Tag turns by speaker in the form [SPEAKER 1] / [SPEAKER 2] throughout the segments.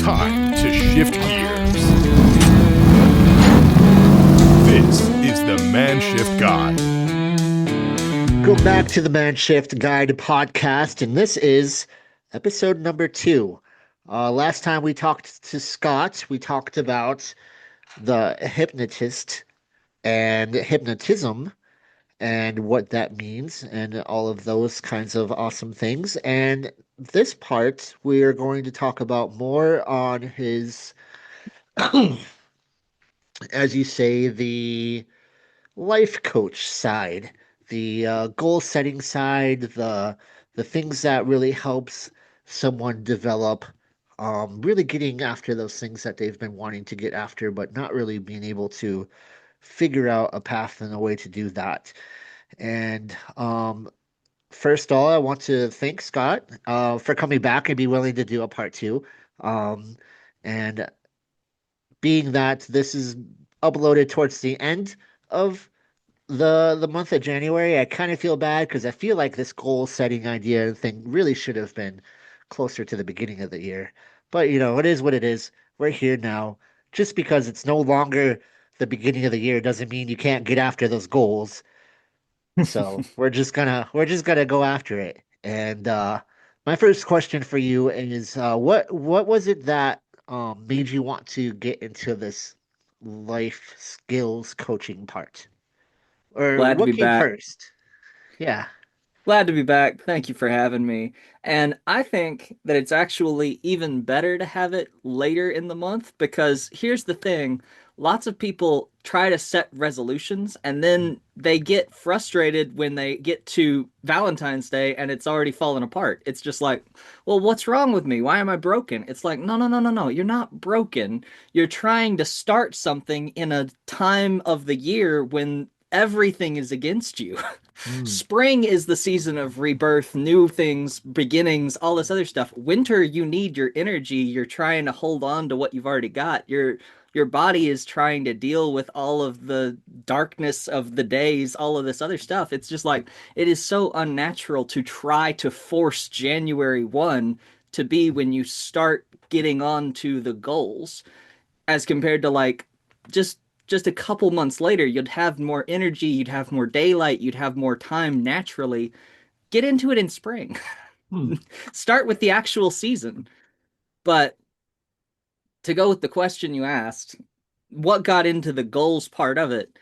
[SPEAKER 1] time to shift gears. This is the Man Shift Guide.
[SPEAKER 2] Go back to the Man Shift Guide podcast, and this is episode number 2. Last time we talked to Scott, we talked about the hypnotist and hypnotism and what that means and all of those kinds of awesome things. And this part, we are going to talk about more on his, as you say, the life coach side, the goal setting side, the things that really helps someone develop, really getting after those things that they've been wanting to get after, but not really being able to figure out a path and a way to do that. And first of all, I want to thank Scott for coming back and be willing to do a part two. Um, and being that this is uploaded towards the end of the month of January, I kind of feel bad because I feel like this goal setting idea thing really should have been closer to the beginning of the year. But it is what it is. We're here now. Just because it's no longer the beginning of the year doesn't mean you can't get after those goals. So we're just gonna go after it. And my first question for you is what was it that made you want to get into this life skills coaching part? Or
[SPEAKER 3] Glad to
[SPEAKER 2] what
[SPEAKER 3] be
[SPEAKER 2] came
[SPEAKER 3] back.
[SPEAKER 2] first? Yeah.
[SPEAKER 3] Glad to be back. Thank you for having me. And I think that it's actually even better to have it later in the month because here's the thing. Lots of people try to set resolutions and then they get frustrated when they get to Valentine's Day and it's already fallen apart. It's just like, well, what's wrong with me? Why am I broken? It's like, no, no, no, no, no. You're not broken. You're trying to start something in a time of the year when everything is against you.
[SPEAKER 2] Hmm.
[SPEAKER 3] Spring is the season of rebirth, new things, beginnings, all this other stuff. Winter, you need your energy. You're trying to hold on to what you've already got. Your body is trying to deal with all of the darkness of the days, all of this other stuff. It's just like it is so unnatural to try to force January 1 to be when you start getting on to the goals as compared to like just just a couple months later you'd have more energy, you'd have more daylight, you'd have more time naturally. Get into it in spring.
[SPEAKER 2] Hmm.
[SPEAKER 3] Start with the actual season. But to go with the question you asked, what got into the goals part of it?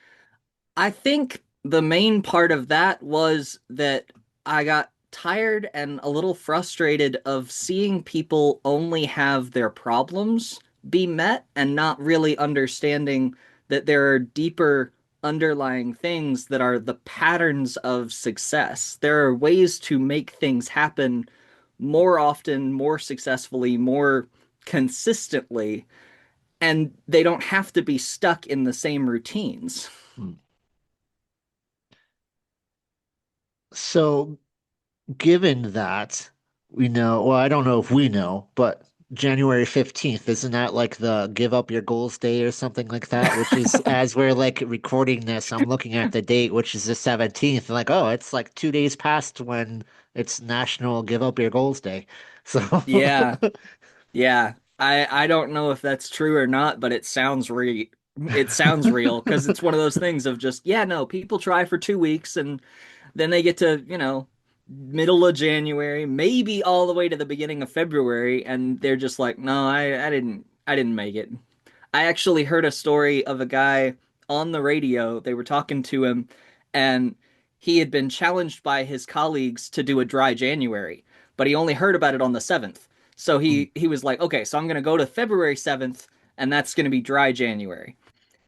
[SPEAKER 3] I think the main part of that was that I got tired and a little frustrated of seeing people only have their problems be met and not really understanding that there are deeper underlying things that are the patterns of success. There are ways to make things happen more often, more successfully, more consistently, and they don't have to be stuck in the same routines.
[SPEAKER 2] Hmm. So, given that we know, well, I don't know if we know, but January 15th, isn't that like the give up your goals day or something like that? Which is, as we're like recording this, I'm looking at the date, which is the 17th, like, oh, it's like 2 days past when it's National Give Up Your Goals Day. So,
[SPEAKER 3] Yeah, yeah. I don't know if that's true or not, but it sounds real because it's one of those things of just, yeah, no, people try for 2 weeks and then they get to, middle of January, maybe all the way to the beginning of February, and they're just like, no, I didn't make it. I actually heard a story of a guy on the radio. They were talking to him, and he had been challenged by his colleagues to do a dry January, but he only heard about it on the 7th. So he was like, okay, so I'm going to go to February 7th, and that's going to be dry January.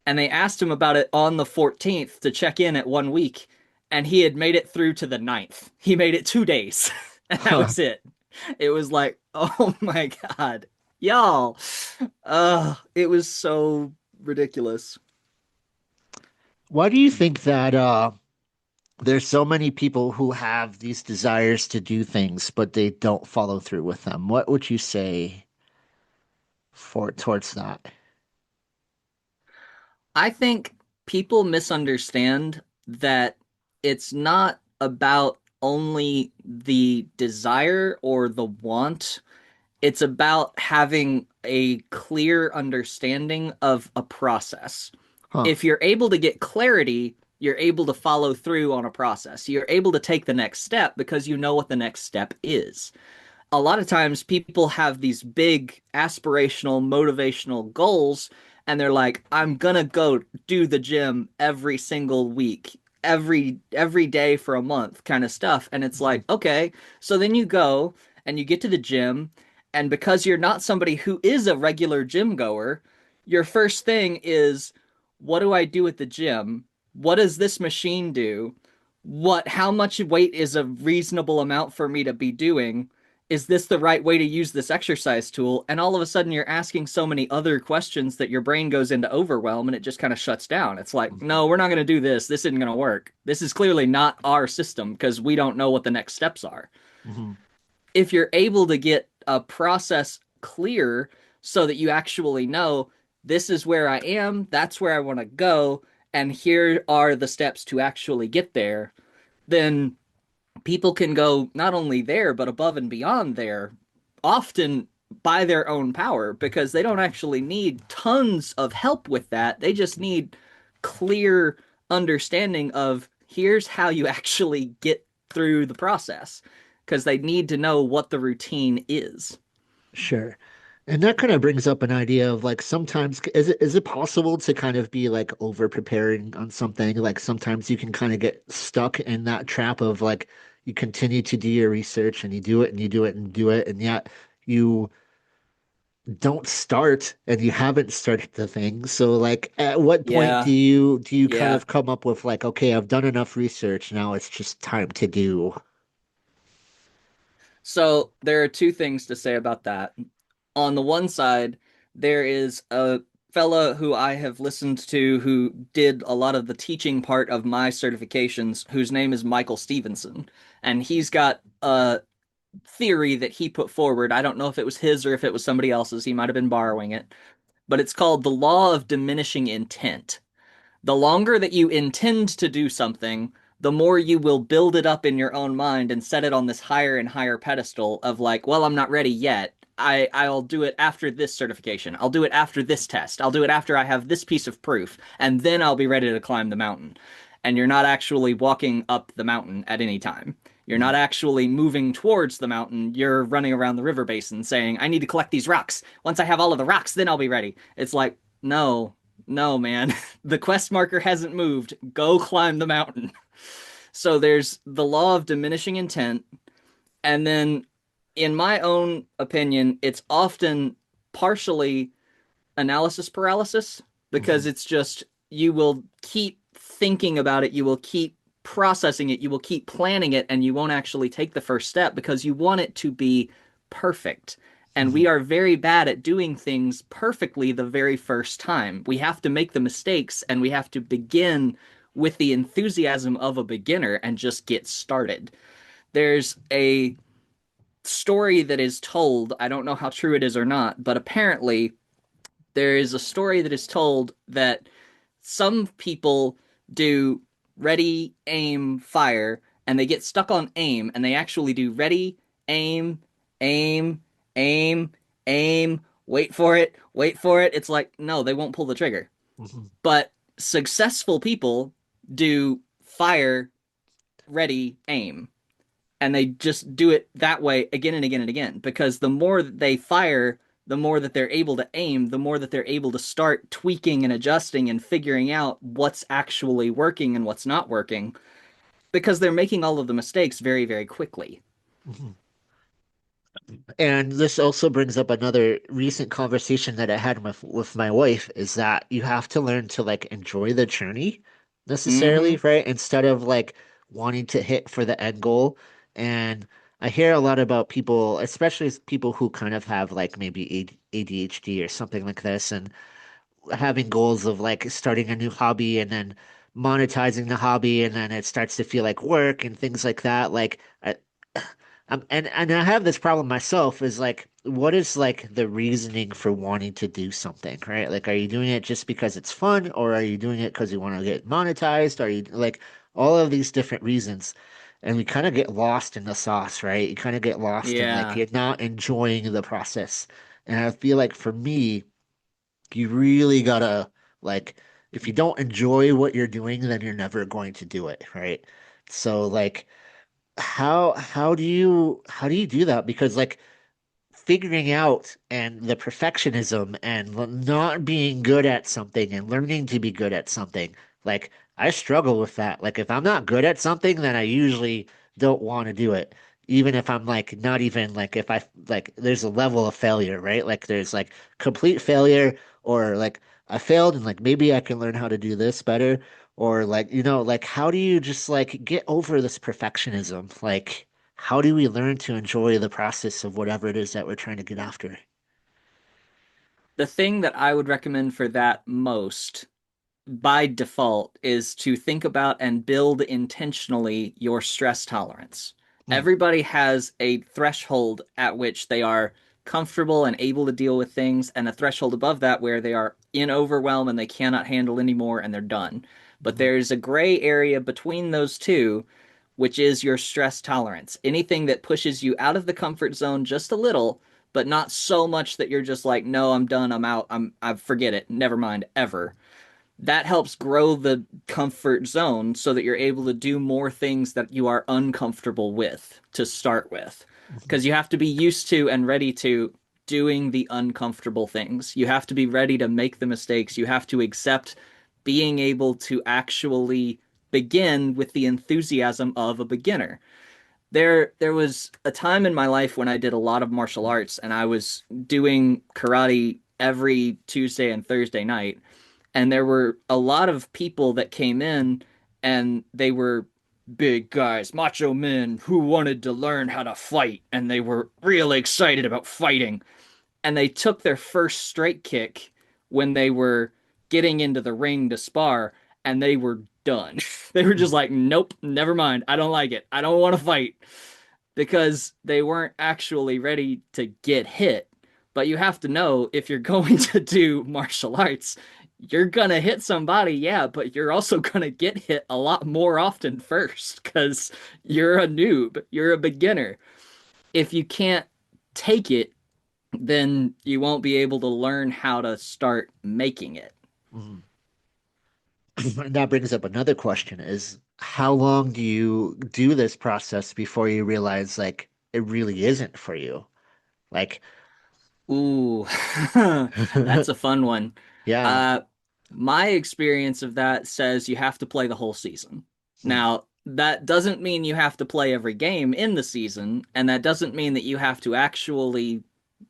[SPEAKER 3] And they asked him about it on the 14th to check in at 1 week, and he had made it through to the 9th. He made it 2 days, and that was it. It was like, oh my God, y'all. It was so ridiculous.
[SPEAKER 2] why do you think that there's so many people who have these desires to do things, but they don't follow through with them? What would you say for towards that?
[SPEAKER 3] I think people misunderstand that it's not about only the desire or the want. It's about having a clear understanding of a process.
[SPEAKER 2] Huh.
[SPEAKER 3] If you're able to get clarity, you're able to follow through on a process. You're able to take the next step because you know what the next step is. A lot of times people have these big aspirational motivational goals and they're like, I'm gonna go do the gym every single week, every day for a month kind of stuff. And it's like, okay, so then you go and you get to the gym, and because you're not somebody who is a regular gym goer, your first thing is, what do I do at the gym? What does this machine do? How much weight is a reasonable amount for me to be doing? Is this the right way to use this exercise tool? And all of a sudden you're asking so many other questions that your brain goes into overwhelm and it just kind of shuts down. It's like, no, we're not going to do this. This isn't going to work. This is clearly not our system because we don't know what the next steps are.
[SPEAKER 2] Mm-hmm.
[SPEAKER 3] If you're able to get a process clear so that you actually know this is where I am, that's where I want to go, and here are the steps to actually get there, then people can go not only there, but above and beyond there, often by their own power, because they don't actually need tons of help with that. They just need clear understanding of here's how you actually get through the process, because they need to know what the routine is.
[SPEAKER 2] Sure. And that kind of brings up an idea of like sometimes is it possible to kind of be like over preparing on something? Like sometimes you can kind of get stuck in that trap of like you continue to do your research and you do it and you do it and do it, and yet you don't start and you haven't started the thing. So like at what point do
[SPEAKER 3] Yeah,
[SPEAKER 2] you kind
[SPEAKER 3] yeah.
[SPEAKER 2] of come up with like, okay, I've done enough research, now it's just time to do.
[SPEAKER 3] So there are two things to say about that. On the one side, there is a fella who I have listened to who did a lot of the teaching part of my certifications, whose name is Michael Stevenson. And he's got a theory that he put forward. I don't know if it was his or if it was somebody else's. He might have been borrowing it, but it's called the law of diminishing intent. The longer that you intend to do something, the more you will build it up in your own mind and set it on this higher and higher pedestal of like, well, I'm not ready yet. I'll do it after this certification. I'll do it after this test. I'll do it after I have this piece of proof, and then I'll be ready to climb the mountain. And you're not actually walking up the mountain at any time. You're not actually moving towards the mountain. You're running around the river basin saying, I need to collect these rocks. Once I have all of the rocks, then I'll be ready. It's like, no, no, man. The quest marker hasn't moved. Go climb the mountain. So there's the law of diminishing intent. And then, in my own opinion, it's often partially analysis paralysis because
[SPEAKER 2] Mhm.
[SPEAKER 3] it's just you will keep thinking about it, you will keep processing it, you will keep planning it, and you won't actually take the first step because you want it to be perfect. And we
[SPEAKER 2] Mhm.
[SPEAKER 3] are very bad at doing things perfectly the very first time. We have to make the mistakes and we have to begin with the enthusiasm of a beginner and just get started. There's a story that is told, I don't know how true it is or not, but apparently there is a story that is told that some people do ready, aim, fire, and they get stuck on aim, and they actually do ready, aim, aim, aim, aim, wait for it. It's like, no, they won't pull the trigger.
[SPEAKER 2] Mhm.
[SPEAKER 3] But successful people do fire, ready, aim. And they just do it that way again and again and again because the more that they fire, the more that they're able to aim, the more that they're able to start tweaking and adjusting and figuring out what's actually working and what's not working because they're making all of the mistakes very, very quickly.
[SPEAKER 2] Mhm. And this also brings up another recent conversation that I had with my wife is that you have to learn to like enjoy the journey necessarily,
[SPEAKER 3] Mm-hmm.
[SPEAKER 2] right? Instead of like wanting to hit for the end goal. And I hear a lot about people, especially people who kind of have like maybe ADHD or something like this, and having goals of like starting a new hobby and then monetizing the hobby, and then it starts to feel like work and things like that. Like and I have this problem myself is like what is like the reasoning for wanting to do something, right? Like are you doing it just because it's fun, or are you doing it because you want to get monetized? Are you like all of these different reasons? And we kind of get lost in the sauce, right? You kind of get lost in like
[SPEAKER 3] Yeah.
[SPEAKER 2] you're not enjoying the process. And I feel like for me, you really gotta like if you don't enjoy what you're doing, then you're never going to do it, right? So like how do you do that? Because like figuring out and the perfectionism and not being good at something and learning to be good at something. Like I struggle with that. Like if I'm not good at something, then I usually don't want to do it. Even if I'm like not even like if I like there's a level of failure, right? Like there's like complete failure or like I failed and like maybe I can learn how to do this better or like like how do you just like get over this perfectionism? Like how do we learn to enjoy the process of whatever it is that we're trying to get after?
[SPEAKER 3] The thing that I would recommend for that most by default is to think about and build intentionally your stress tolerance.
[SPEAKER 2] Mm,
[SPEAKER 3] Everybody has a threshold at which they are comfortable and able to deal with things, and a threshold above that where they are in overwhelm and they cannot handle anymore and they're done. But
[SPEAKER 2] mhm,
[SPEAKER 3] there's a gray area between those two, which is your stress tolerance. Anything that pushes you out of the comfort zone just a little, but not so much that you're just like, no, I'm done, I'm out, I forget it, never mind, ever. That helps grow the comfort zone so that you're able to do more things that you are uncomfortable with to start with.
[SPEAKER 2] mhm,
[SPEAKER 3] Because you have to be used to and ready to doing the uncomfortable things. You have to be ready to make the mistakes. You have to accept being able to actually begin with the enthusiasm of a beginner. There was a time in my life when I did a lot of martial arts and I was doing karate every Tuesday and Thursday night, and there were a lot of people that came in and they were big guys, macho men who wanted to learn how to fight and they were really excited about fighting. And they took their first straight kick when they were getting into the ring to spar and they were done. They were just
[SPEAKER 2] mhm,
[SPEAKER 3] like, nope, never mind. I don't like it. I don't want to fight because they weren't actually ready to get hit. But you have to know if you're going to do martial arts, you're gonna hit somebody, yeah, but you're also gonna get hit a lot more often first because you're a noob, you're a beginner. If you can't take it, then you won't be able to learn how to start making it.
[SPEAKER 2] mhm. And that brings up another question is how long do you do this process before you realize like it really isn't for you? Like,
[SPEAKER 3] Ooh, that's a fun one.
[SPEAKER 2] yeah.
[SPEAKER 3] Uh, my experience of that says you have to play the whole season.
[SPEAKER 2] Hmm,
[SPEAKER 3] Now, that doesn't mean you have to play every game in the season, and that doesn't mean that you have to actually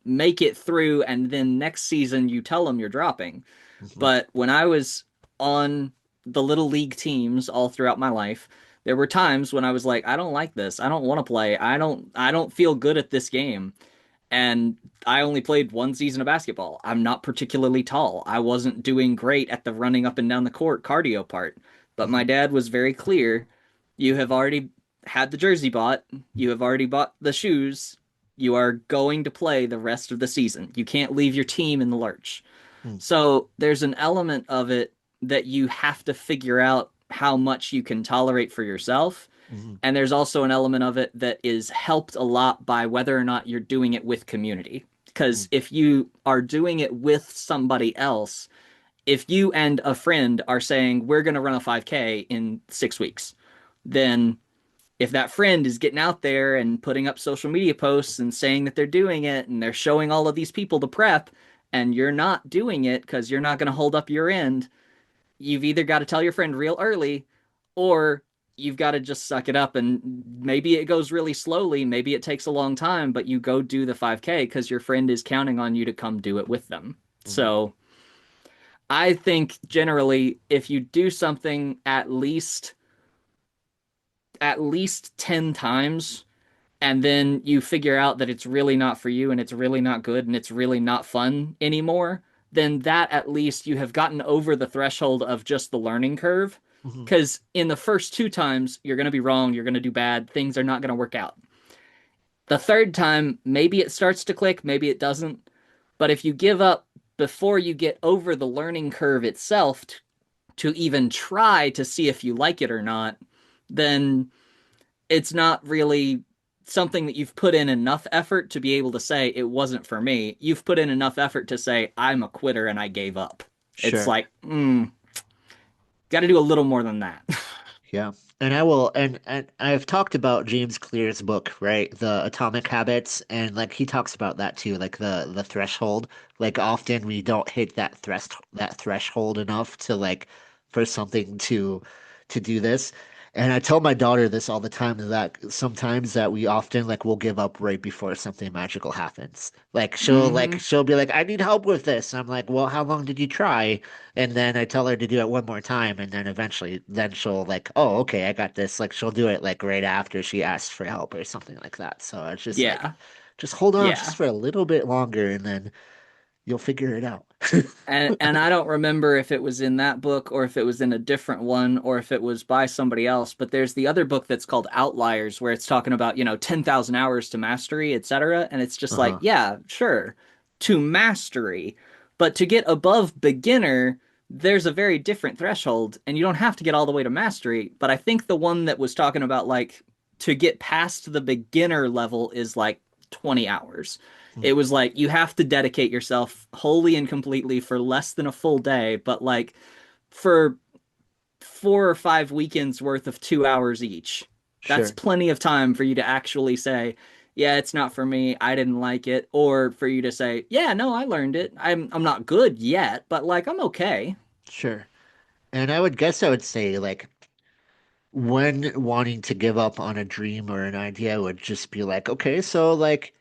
[SPEAKER 3] make it through and then next season you tell them you're dropping.
[SPEAKER 2] mhm,
[SPEAKER 3] But when I was on the little league teams all throughout my life, there were times when I was like, I don't like this. I don't want to play. I don't feel good at this game. And I only played one season of basketball. I'm not particularly tall. I wasn't doing great at the running up and down the court cardio part. But my
[SPEAKER 2] mhm,
[SPEAKER 3] dad was very clear. You have already had the jersey bought. You have already bought the shoes. You are going to play the rest of the season. You can't leave your team in the lurch.
[SPEAKER 2] mhm,
[SPEAKER 3] So there's an element of it that you have to figure out how much you can tolerate for yourself.
[SPEAKER 2] mhm,
[SPEAKER 3] And there's also an element of it that is helped a lot by whether or not you're doing it with community.
[SPEAKER 2] mhm,
[SPEAKER 3] Because if you are doing it with somebody else, if you and a friend are saying, we're going to run a 5K in 6 weeks, then if that friend is getting out there and putting up social media posts and saying that they're doing it and they're showing all of these people the prep and you're not doing it because you're not going to hold up your end, you've either got to tell your friend real early or you've got to just suck it up and maybe it goes really slowly, maybe it takes a long time, but you go do the 5K because your friend is counting on you to come do it with them.
[SPEAKER 2] mhm,
[SPEAKER 3] So I think generally if you do something at least 10 times and then you figure out that it's really not for you and it's really not good and it's really not fun anymore, then that at least you have gotten over the threshold of just the learning curve.
[SPEAKER 2] mhm,
[SPEAKER 3] Because in the first two times, you're going to be wrong, you're going to do bad, things are not going to work out. The third time, maybe it starts to click, maybe it doesn't. But if you give up before you get over the learning curve itself to even try to see if you like it or not, then it's not really something that you've put in enough effort to be able to say it wasn't for me. You've put in enough effort to say I'm a quitter and I gave up. It's
[SPEAKER 2] Sure.
[SPEAKER 3] like, got to do a little more than that.
[SPEAKER 2] Yeah. And I will and I've talked about James Clear's book, right? The Atomic Habits, and like he talks about that too, like the threshold. Like often we don't hit that threshold enough to like for something to do this. And I tell my daughter this all the time that sometimes that we often like will give up right before something magical happens. Like
[SPEAKER 3] Hmm.
[SPEAKER 2] she'll be like, I need help with this. I'm like, well, how long did you try? And then I tell her to do it one more time, and then eventually, then she'll like, oh, okay, I got this. Like she'll do it like right after she asks for help or something like that. So it's just like,
[SPEAKER 3] Yeah.
[SPEAKER 2] just hold on just
[SPEAKER 3] Yeah.
[SPEAKER 2] for a little bit longer, and then you'll figure it out.
[SPEAKER 3] And I don't remember if it was in that book or if it was in a different one or if it was by somebody else, but there's the other book that's called Outliers where it's talking about, 10,000 hours to mastery, etc. And it's just like,
[SPEAKER 2] Uh-huh.
[SPEAKER 3] yeah, sure, to mastery, but to get above beginner, there's a very different threshold and you don't have to get all the way to mastery, but I think the one that was talking about like to get past the beginner level is like 20 hours.
[SPEAKER 2] Hmm.
[SPEAKER 3] It was like you have to dedicate yourself wholly and completely for less than a full day, but like for 4 or 5 weekends worth of 2 hours each. That's
[SPEAKER 2] Sure.
[SPEAKER 3] plenty of time for you to actually say, yeah, it's not for me. I didn't like it. Or for you to say, yeah, no, I learned it. I'm not good yet, but like I'm okay.
[SPEAKER 2] Sure. And I would say like when wanting to give up on a dream or an idea would just be like, okay, so like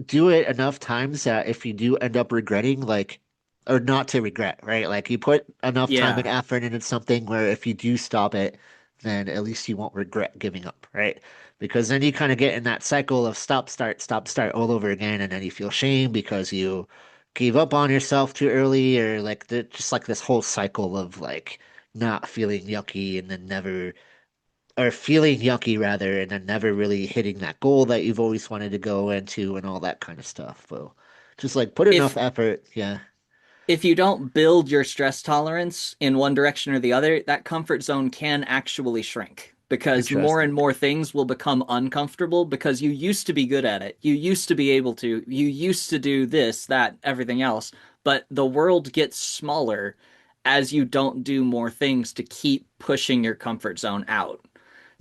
[SPEAKER 2] do it enough times that if you do end up regretting, like, or not to regret, right? Like you put enough time and
[SPEAKER 3] Yeah.
[SPEAKER 2] effort into something where if you do stop it, then at least you won't regret giving up, right? Because then you kind of get in that cycle of stop, start all over again, and then you feel shame because you gave up on yourself too early, or like just like this whole cycle of like not feeling yucky and then never or feeling yucky rather, and then never really hitting that goal that you've always wanted to go into and all that kind of stuff. So just like put enough
[SPEAKER 3] If
[SPEAKER 2] effort. Yeah,
[SPEAKER 3] if you don't build your stress tolerance in one direction or the other, that comfort zone can actually shrink because more
[SPEAKER 2] interesting.
[SPEAKER 3] and more things will become uncomfortable because you used to be good at it. You used to be able to, you used to do this, that, everything else. But the world gets smaller as you don't do more things to keep pushing your comfort zone out.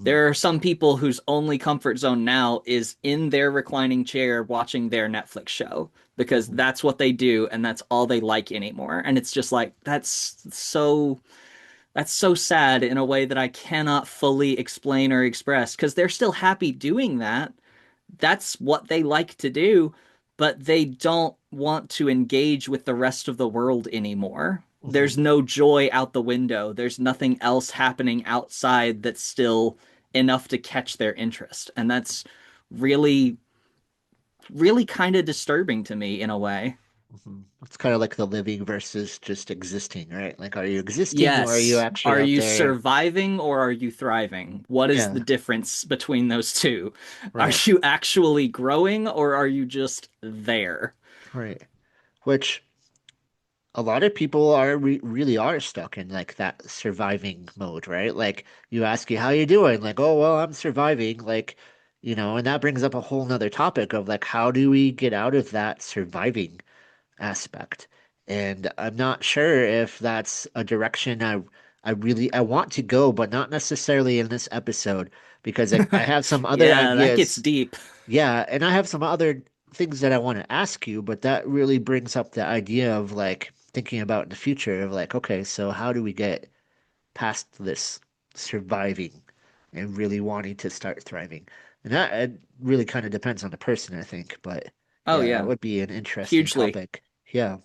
[SPEAKER 2] Mm,
[SPEAKER 3] There are some people whose only comfort zone now is in their reclining chair watching their Netflix show because
[SPEAKER 2] mhm,
[SPEAKER 3] that's what they do and that's all they like anymore. And it's just like that's so sad in a way that I cannot fully explain or express because they're still happy doing that. That's what they like to do, but they don't want to engage with the rest of the world anymore.
[SPEAKER 2] mhm.
[SPEAKER 3] There's no joy out the window. There's nothing else happening outside that's still enough to catch their interest. And that's really, really kind of disturbing to me in a way.
[SPEAKER 2] It's kind of like the living versus just existing, right? Like, are you existing or are you
[SPEAKER 3] Yes.
[SPEAKER 2] actually
[SPEAKER 3] Are
[SPEAKER 2] out
[SPEAKER 3] you
[SPEAKER 2] there?
[SPEAKER 3] surviving or are you thriving? What is the
[SPEAKER 2] Yeah,
[SPEAKER 3] difference between those two? Are
[SPEAKER 2] right,
[SPEAKER 3] you actually growing or are you just there?
[SPEAKER 2] right. Which a lot of people are really are stuck in like that surviving mode, right? Like you ask you how you doing, like, oh well, I'm surviving, like, and that brings up a whole nother topic of like how do we get out of that surviving aspect? And I'm not sure if that's a direction I want to go, but not necessarily in this episode because I have some other
[SPEAKER 3] Yeah, that gets
[SPEAKER 2] ideas.
[SPEAKER 3] deep.
[SPEAKER 2] Yeah, and I have some other things that I want to ask you, but that really brings up the idea of like thinking about in the future of like, okay, so how do we get past this surviving and really wanting to start thriving? And that it really kind of depends on the person, I think. But
[SPEAKER 3] Oh
[SPEAKER 2] yeah, that
[SPEAKER 3] yeah,
[SPEAKER 2] would be an interesting
[SPEAKER 3] hugely.
[SPEAKER 2] topic. Yeah.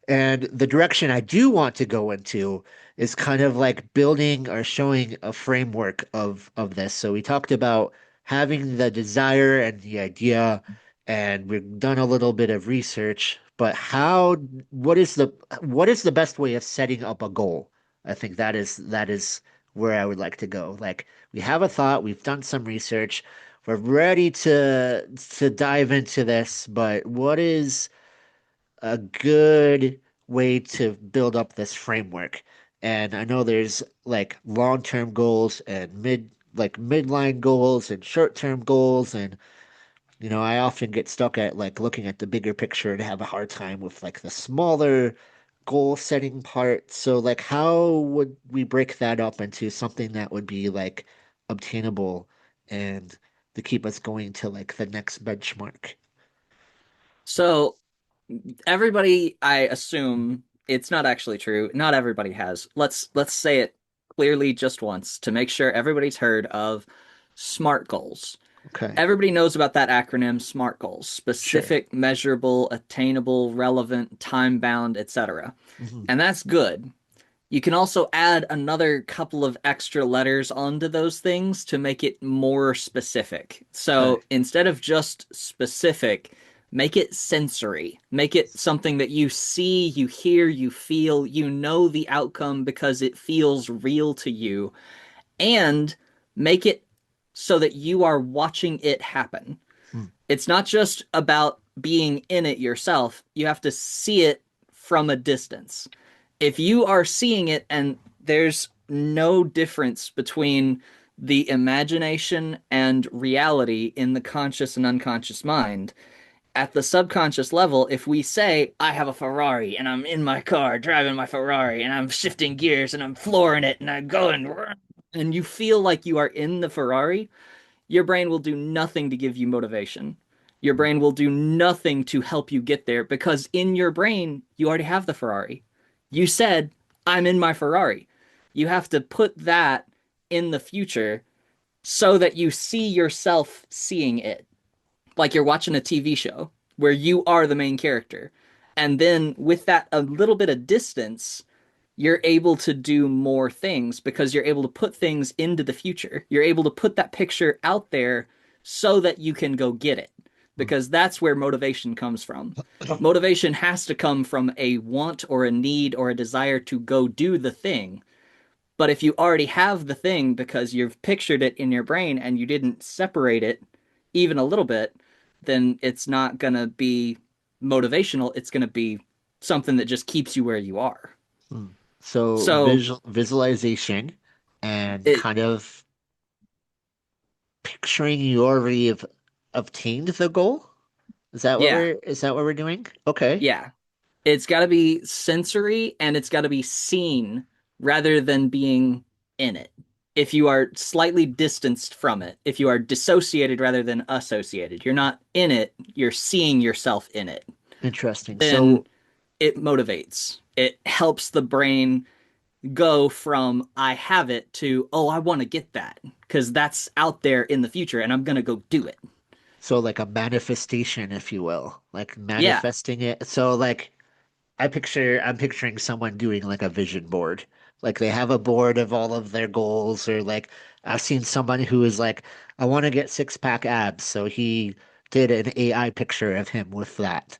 [SPEAKER 2] And the direction I do want to go into is kind of like building or showing a framework of this. So we talked about having the desire and the idea, and we've done a little bit of research, but what is the best way of setting up a goal? I think that is where I would like to go. Like we have a thought, we've done some research, we're ready to dive into this, but what is a good way to build up this framework. And I know there's like long-term goals and like midline goals and short-term goals, and I often get stuck at like looking at the bigger picture and have a hard time with like the smaller goal setting part. So like how would we break that up into something that would be like obtainable and to keep us going to like the next benchmark?
[SPEAKER 3] So everybody, I assume it's not actually true. Not everybody has. Let's say it clearly just once to make sure everybody's heard of SMART goals.
[SPEAKER 2] Okay,
[SPEAKER 3] Everybody knows about that acronym SMART goals:
[SPEAKER 2] sure.
[SPEAKER 3] specific, measurable, attainable, relevant, time bound, etc.
[SPEAKER 2] Hmm.
[SPEAKER 3] And that's good. You can also add another couple of extra letters onto those things to make it more specific.
[SPEAKER 2] Okay.
[SPEAKER 3] So instead of just specific, make it sensory. Make it something that you see, you hear, you feel, you know the outcome because it feels real to you, and make it so that you are watching it happen.
[SPEAKER 2] Hmm.
[SPEAKER 3] It's not just about being in it yourself, you have to see it from a distance. If you are seeing it and there's no difference between the imagination and reality in the conscious and unconscious mind, at the subconscious level, if we say, I have a Ferrari and I'm in my car driving my Ferrari and I'm shifting gears and I'm flooring it and I'm going, and you feel like you are in the Ferrari, your brain will do nothing to give you motivation. Your
[SPEAKER 2] Hmm.
[SPEAKER 3] brain will do nothing to help you get there because in your brain, you already have the Ferrari. You said, I'm in my Ferrari. You have to put that in the future so that you see yourself seeing it. Like you're watching a TV show where you are the main character. And then with that a little bit of distance, you're able to do more things because you're able to put things into the future. You're able to put that picture out there so that you can go get it
[SPEAKER 2] Hmm.
[SPEAKER 3] because that's where motivation comes from. Motivation has to come from a want or a need or a desire to go do the thing. But if you already have the thing because you've pictured it in your brain and you didn't separate it even a little bit, then it's not going to be motivational. It's going to be something that just keeps you where you are.
[SPEAKER 2] Hmm. So
[SPEAKER 3] So
[SPEAKER 2] visualization and
[SPEAKER 3] it,
[SPEAKER 2] kind of picturing you already have obtained the goal?
[SPEAKER 3] yeah,
[SPEAKER 2] Is that what we're doing? Okay.
[SPEAKER 3] yeah. It's got to be sensory and it's got to be seen rather than being in it. If you are slightly distanced from it, if you are dissociated rather than associated, you're not in it, you're seeing yourself in it,
[SPEAKER 2] Interesting.
[SPEAKER 3] then
[SPEAKER 2] So,
[SPEAKER 3] it motivates. It helps the brain go from I have it to, oh, I want to get that because that's out there in the future and I'm going to go do it.
[SPEAKER 2] so like a manifestation, if you will, like
[SPEAKER 3] Yeah.
[SPEAKER 2] manifesting it. So like I'm picturing someone doing like a vision board. Like they have a board of all of their goals, or like I've seen someone who is like, I want to get six-pack abs. So he did an AI picture of him with that.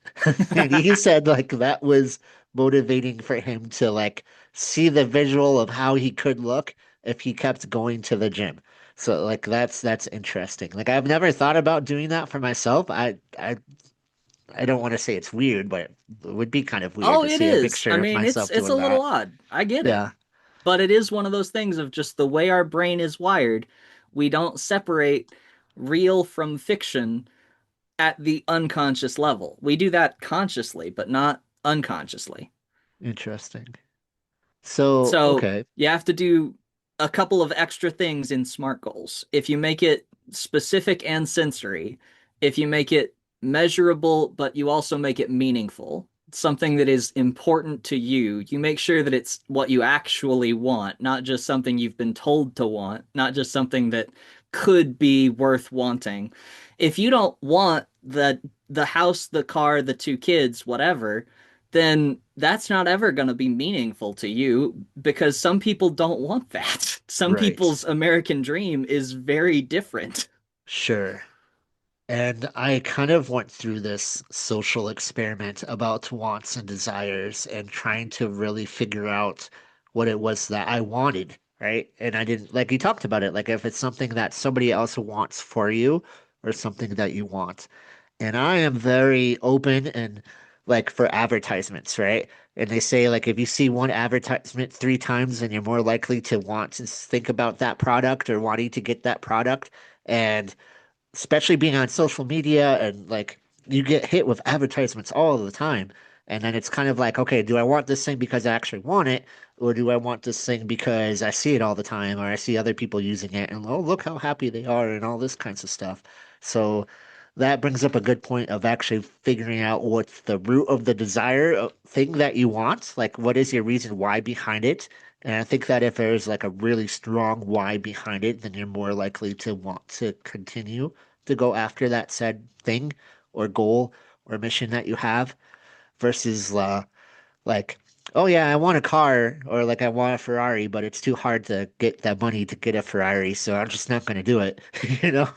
[SPEAKER 2] And he said like that was motivating for him to like see the visual of how he could look if he kept going to the gym. So like that's interesting. Like I've never thought about doing that for myself. I don't want to say it's weird, but it would be kind of weird
[SPEAKER 3] Oh,
[SPEAKER 2] to
[SPEAKER 3] it
[SPEAKER 2] see a
[SPEAKER 3] is. I
[SPEAKER 2] picture of
[SPEAKER 3] mean,
[SPEAKER 2] myself
[SPEAKER 3] it's a
[SPEAKER 2] doing
[SPEAKER 3] little
[SPEAKER 2] that.
[SPEAKER 3] odd. I get it.
[SPEAKER 2] Yeah,
[SPEAKER 3] But it is one of those things of just the way our brain is wired. We don't separate real from fiction at the unconscious level. We do that consciously, but not unconsciously.
[SPEAKER 2] interesting. So,
[SPEAKER 3] So
[SPEAKER 2] okay.
[SPEAKER 3] you have to do a couple of extra things in SMART goals. If you make it specific and sensory, if you make it measurable, but you also make it meaningful, something that is important to you, you make sure that it's what you actually want, not just something you've been told to want, not just something that could be worth wanting. If you don't want the house, the car, the two kids, whatever, then that's not ever going to be meaningful to you because some people don't want that. Some
[SPEAKER 2] Right.
[SPEAKER 3] people's American dream is very different.
[SPEAKER 2] Sure. And I kind of went through this social experiment about wants and desires and trying to really figure out what it was that I wanted, right? And I didn't, like you talked about it, like if it's something that somebody else wants for you or something that you want. And I am very open and like for advertisements, right? And they say like if you see one advertisement 3 times, then you're more likely to want to think about that product or wanting to get that product. And especially being on social media and like you get hit with advertisements all the time. And then it's kind of like, okay, do I want this thing because I actually want it, or do I want this thing because I see it all the time, or I see other people using it and oh, look how happy they are and all this kinds of stuff. So that brings up a good point of actually figuring out what's the root of the desire thing that you want, like what is your reason why behind it. And I think that if there's like a really strong why behind it, then you're more likely to want to continue to go after that said thing or goal or mission that you have versus like, oh yeah, I want a car or like I want a Ferrari, but it's too hard to get that money to get a Ferrari, so I'm just not going to do it,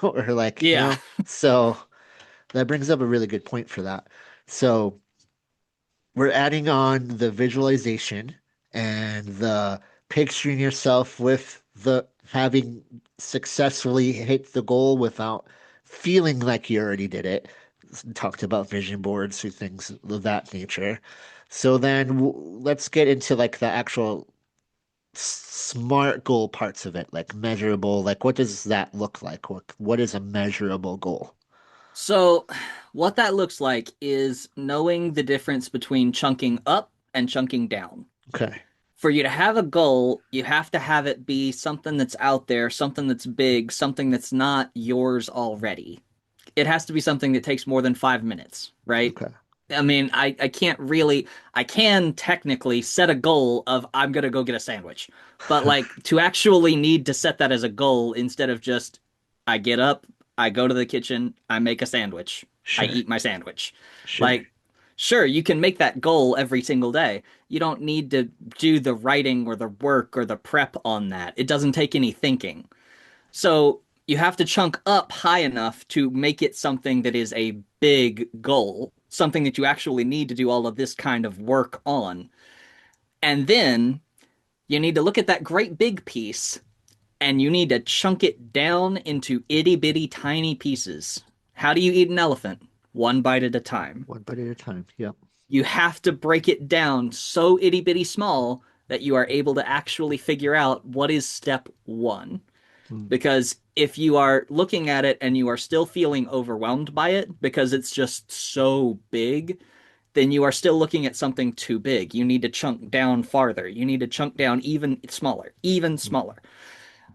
[SPEAKER 2] or like,
[SPEAKER 3] Yeah.
[SPEAKER 2] So that brings up a really good point for that. So we're adding on the visualization and the picturing yourself with the having successfully hit the goal without feeling like you already did it. Talked about vision boards or things of that nature. So then let's get into like the actual smart goal parts of it, like measurable, like what does that look like? What is a measurable goal?
[SPEAKER 3] So, what that looks like is knowing the difference between chunking up and chunking down.
[SPEAKER 2] Okay.
[SPEAKER 3] For you to have a goal, you have to have it be something that's out there, something that's big, something that's not yours already. It has to be something that takes more than 5 minutes, right?
[SPEAKER 2] Okay.
[SPEAKER 3] I mean, I can't really, I can technically set a goal of I'm gonna go get a sandwich, but like to actually need to set that as a goal instead of just I get up, I go to the kitchen, I make a sandwich, I
[SPEAKER 2] Sure.
[SPEAKER 3] eat my sandwich.
[SPEAKER 2] Sure.
[SPEAKER 3] Like, sure, you can make that goal every single day. You don't need to do the writing or the work or the prep on that. It doesn't take any thinking. So you have to chunk up high enough to make it something that is a big goal, something that you actually need to do all of this kind of work on. And then you need to look at that great big piece and you need to chunk it down into itty bitty tiny pieces. How do you eat an elephant? One bite at a time.
[SPEAKER 2] One bite at a time. Yep.
[SPEAKER 3] You have to break it down so itty bitty small that you are able to actually figure out what is step one.
[SPEAKER 2] Mm.
[SPEAKER 3] Because if you are looking at it and you are still feeling overwhelmed by it because it's just so big, then you are still looking at something too big. You need to chunk down farther. You need to chunk down even smaller, even
[SPEAKER 2] Mm.
[SPEAKER 3] smaller.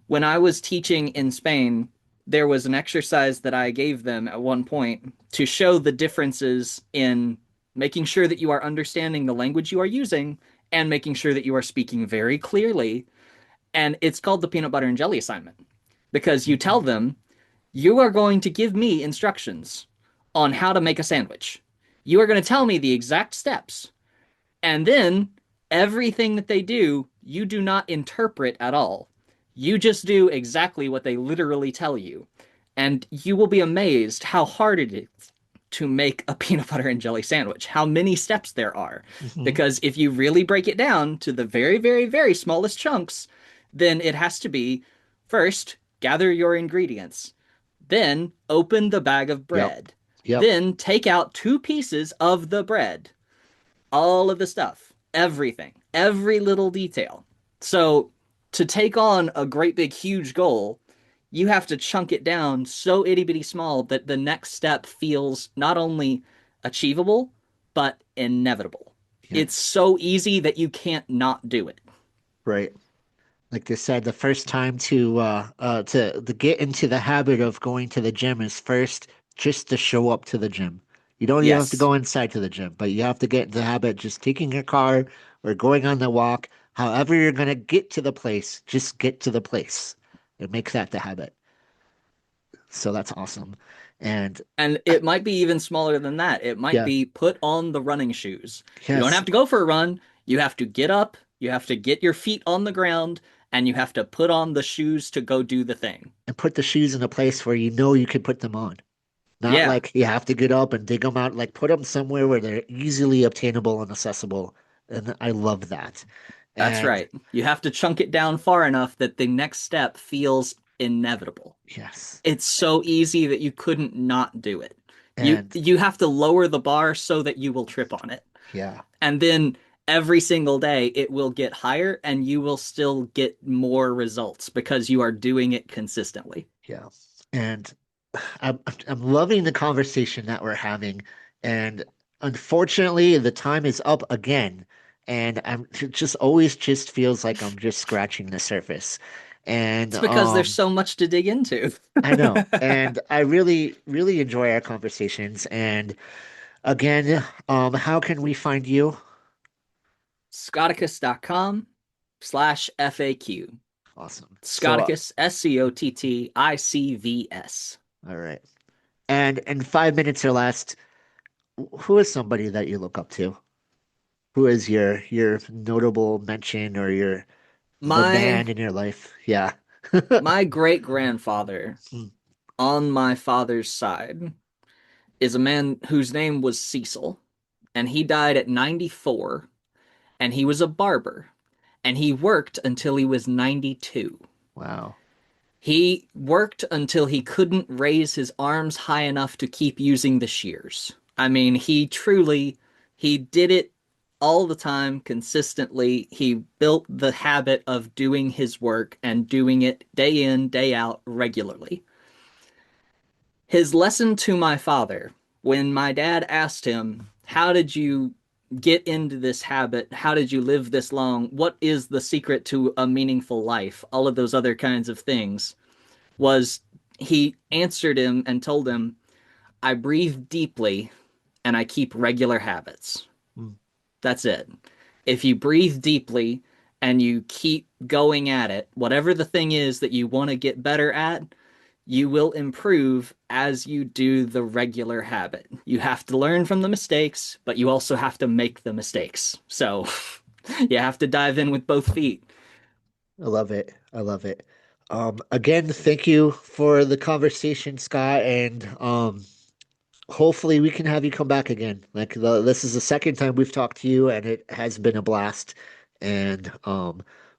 [SPEAKER 3] When I was teaching in Spain, there was an exercise that I gave them at one point to show the differences in making sure that you are understanding the language you are using and making sure that you are speaking very clearly. And it's called the peanut butter and jelly assignment because you tell
[SPEAKER 2] Mhm.
[SPEAKER 3] them you are going to give me instructions on how to make a sandwich. You are going to tell me the exact steps. And then everything that they do, you do not interpret at all. You just do exactly what they literally tell you. And you will be amazed how hard it is to make a peanut butter and jelly sandwich, how many steps there are.
[SPEAKER 2] Mhm.
[SPEAKER 3] Because if you really break it down to the very, very, very smallest chunks, then it has to be first, gather your ingredients, then open the bag of
[SPEAKER 2] Yep.
[SPEAKER 3] bread,
[SPEAKER 2] Yep.
[SPEAKER 3] then take out 2 pieces of the bread, all of the stuff, everything, every little detail. So to take on a great big huge goal, you have to chunk it down so itty bitty small that the next step feels not only achievable, but inevitable. It's
[SPEAKER 2] Yes.
[SPEAKER 3] so easy that you can't not do it.
[SPEAKER 2] Right. Like they said, the first time to get into the habit of going to the gym is first just to show up to the gym. You don't even have to
[SPEAKER 3] Yes,
[SPEAKER 2] go inside to the gym, but you have to get into the habit of just taking your car or going on the walk. However you're gonna get to the place, just get to the place and make that the habit. So that's awesome. And
[SPEAKER 3] and
[SPEAKER 2] uh,
[SPEAKER 3] it might be even smaller than that. It might
[SPEAKER 2] yeah,
[SPEAKER 3] be put on the running shoes. You don't
[SPEAKER 2] yes,
[SPEAKER 3] have to go for a run. You have to get up, you have to get your feet on the ground, and you have to put on the shoes to go do the thing.
[SPEAKER 2] and put the shoes in a place where you know you can put them on. Not
[SPEAKER 3] Yeah,
[SPEAKER 2] like you have to get up and dig them out, like put them somewhere where they're easily obtainable and accessible. And I love that.
[SPEAKER 3] that's
[SPEAKER 2] And
[SPEAKER 3] right. You have to chunk it down far enough that the next step feels inevitable.
[SPEAKER 2] yes,
[SPEAKER 3] It's so easy that you couldn't not do it. You
[SPEAKER 2] And
[SPEAKER 3] you have to lower the bar so that you will trip on it.
[SPEAKER 2] yeah,
[SPEAKER 3] And then every single day it will get higher and you will still get more results because you are doing it consistently.
[SPEAKER 2] yeah. And I'm loving the conversation that we're having. And unfortunately, the time is up again. And it just always just feels like I'm just scratching the surface. And
[SPEAKER 3] It's because there's so much to dig into.
[SPEAKER 2] I know. And I really, really enjoy our conversations. And again, how can we find you?
[SPEAKER 3] Scotticus.com/FAQ.
[SPEAKER 2] Awesome. So,
[SPEAKER 3] Scotticus, SCOTTICVS.
[SPEAKER 2] all right. And in 5 minutes or less, who is somebody that you look up to? Who is your notable mention or your the
[SPEAKER 3] My
[SPEAKER 2] man in your life? Yeah.
[SPEAKER 3] my great grandfather
[SPEAKER 2] Hmm.
[SPEAKER 3] on my father's side is a man whose name was Cecil, and he died at 94, and he was a barber, and he worked until he was 92.
[SPEAKER 2] Wow.
[SPEAKER 3] He worked until he couldn't raise his arms high enough to keep using the shears. I mean, he did it all the time consistently. He built the habit of doing his work and doing it day in, day out regularly. His lesson to my father, when my dad asked him, "How did you get into this habit? How did you live this long? What is the secret to a meaningful life?" All of those other kinds of things, was he answered him and told him, "I breathe deeply and I keep regular habits."
[SPEAKER 2] Hmm.
[SPEAKER 3] That's it. If you breathe deeply and you keep going at it, whatever the thing is that you want to get better at, you will improve as you do the regular habit. You have to learn from the mistakes, but you also have to make the mistakes. So you have to dive in with both feet.
[SPEAKER 2] I love it. I love it. Again, thank you for the conversation, Scott, and hopefully we can have you come back again. This is the second time we've talked to you, and it has been a blast. And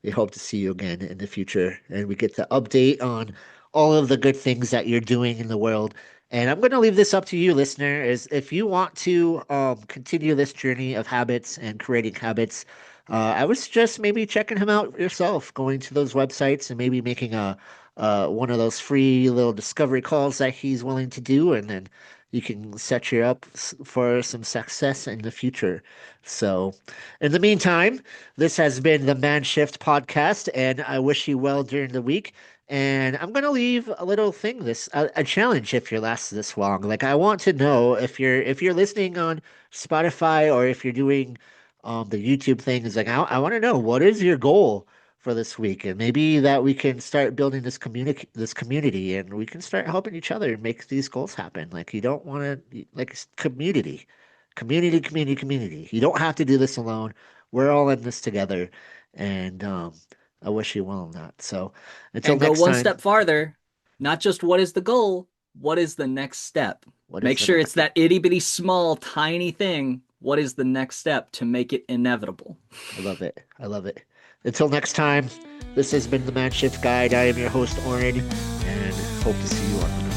[SPEAKER 2] we hope to see you again in the future, and we get to update on all of the good things that you're doing in the world. And I'm going to leave this up to you, listener, is if you want to continue this journey of habits and creating habits, I would suggest maybe checking him out yourself, going to those websites and maybe making a one of those free little discovery calls that he's willing to do, and then you can set you up for some success in the future. So, in the meantime, this has been the Man Shift podcast, and I wish you well during the week. And I'm gonna leave a little thing, a challenge if you're lasted this long. Like I want to know if you're listening on Spotify or if you're doing the YouTube thing. Is like I want to know what is your goal for this week, and maybe that we can start building this community, and we can start helping each other make these goals happen. Like you don't want to like community. You don't have to do this alone. We're all in this together, and I wish you well on that. So until
[SPEAKER 3] And go
[SPEAKER 2] next
[SPEAKER 3] one
[SPEAKER 2] time,
[SPEAKER 3] step farther. Not just what is the goal, what is the next step?
[SPEAKER 2] what
[SPEAKER 3] Make
[SPEAKER 2] is the
[SPEAKER 3] sure
[SPEAKER 2] next
[SPEAKER 3] it's
[SPEAKER 2] step?
[SPEAKER 3] that itty bitty small, tiny thing. What is the next step to make it inevitable?
[SPEAKER 2] I love it. I love it. Until next time, this has been the Man Shift Guide. I am your host, Oren, and hope to see you on the